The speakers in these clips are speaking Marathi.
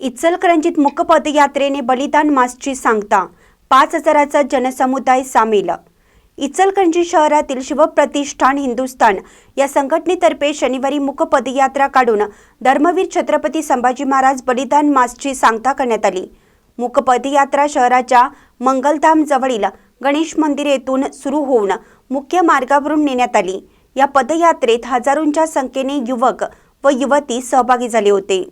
इचलकरंजीत मूक पदयात्रेने बलिदान मासची सांगता 5,000चा जनसमुदाय सामील। इचलकरंजी शहरातील शिवप्रतिष्ठान हिंदुस्थान या संघटनेतर्फे शनिवारी मूक पदयात्रा काढून धर्मवीर छत्रपती संभाजी महाराज बलिदान मासची सांगता करण्यात आली। मूक पदयात्रा शहराच्या मंगलधाम जवळील गणेश मंदिर येथून सुरू होऊन मुख्य मार्गावरून नेण्यात आली। या पदयात्रेत हजारोंच्या संख्येने युवक व युवती सहभागी झाले होते।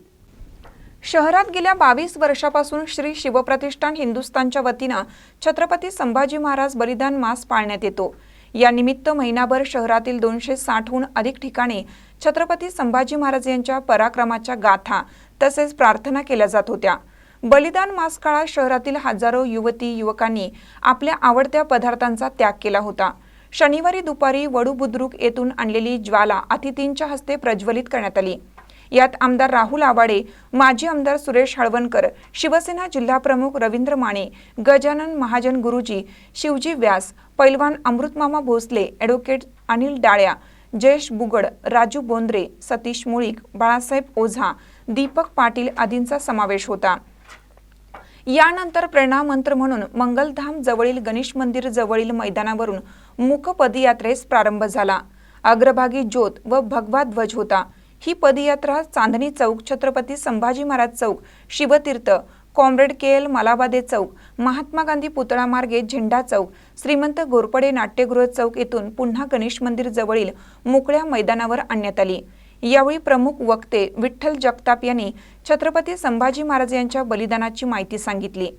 शहरात गेल्या 22 वर्षापासून श्री शिवप्रतिष्ठान हिंदुस्थानच्या वतीने छत्रपती संभाजी महाराज बलिदान मास पाळण्यात येतो। या निमित्त महिनाभर शहरातील 260हून अधिक ठिकाणी छत्रपती संभाजी महाराज यांच्या पराक्रमाच्या गाथा तसेच प्रार्थना केल्या जात होत्या। बलिदान मास काळात शहरातील हजारो युवती युवकांनी आपल्या आवडत्या पदार्थांचा त्याग केला होता। शनिवारी दुपारी वडू बुद्रुक येथून आणलेली ज्वाला अतिथींच्या हस्ते प्रज्वलित करण्यात आली। यात आमदार राहुल आवाडे, माजी आमदार सुरेश हळवणकर, शिवसेना जिल्हाप्रमुख रवींद्र माने, गजानन महाजन गुरुजी, शिवजी व्यास, पैलवान अमृतमामा भोसले, ॲडव्होकेट अनिल डाळ्या, जयेश बुगड, राजू बोंद्रे, सतीश मुळीक, बाळासाहेब ओझा, दीपक पाटील आदींचा समावेश होता। यानंतर प्रेरणा मंत्र म्हणून मंगलधाम जवळील गणेश मंदिर जवळील मैदानावरून मूक पदयात्रेस प्रारंभ झाला। अग्रभागी ज्योत व भगवा ध्वज होता। ही पदयात्रा चांदणी चौक, छत्रपती संभाजी महाराज चौक, शिवतीर्थ, कॉम्रेड के.एल. मलाबादे चौक, महात्मा गांधी पुतळा मार्गे झेंडा चौक, श्रीमंत घोरपडे नाट्यगृह चौक येथून पुन्हा गणेश मंदिर जवळील मोकळ्या मैदानावर आणण्यात आली। यावेळी प्रमुख वक्ते विठ्ठल जगताप यांनी छत्रपती संभाजी महाराज यांच्या बलिदानाची माहिती सांगितली।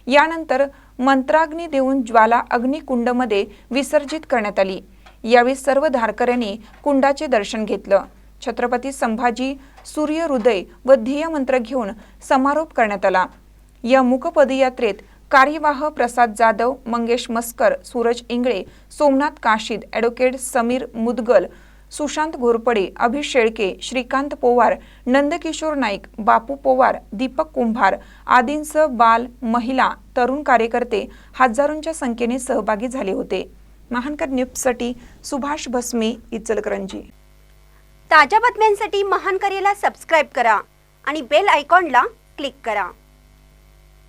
यानंतर मंत्राग्नी देऊन ज्वाला अग्निकुंडमध्ये विसर्जित करण्यात आली। यावेळी सर्व धारकऱ्यांनी कुंडाचे दर्शन घेतलं। छत्रपती संभाजी सूर्य हृदय व ध्येय मंत्र घेऊन समारोप करण्यात आला। या मूक पदयात्रेत कार्यवाह प्रसाद जाधव, मंगेश मस्कर, सूरज इंगळे, सोमनाथ काशीद, ॲडव्होकेट समीर मुदगल, सुशांत घोरपडे, अभि शेळके, श्रीकांत पोवार, नंदकिशोर नाईक, बापू पोवार, दीपक कुंभार आदींसह बाल, महिला, तरुण कार्यकर्ते हजारोंच्या संख्येने सहभागी झाले होते। महानकर न्यूजसाठी सुभाष भस्मे, इचलकरंजी। ताज्या बातम्यांसाठी महानकरेला सबस्क्राइब करा आणि बेल आयकॉनला क्लिक करा।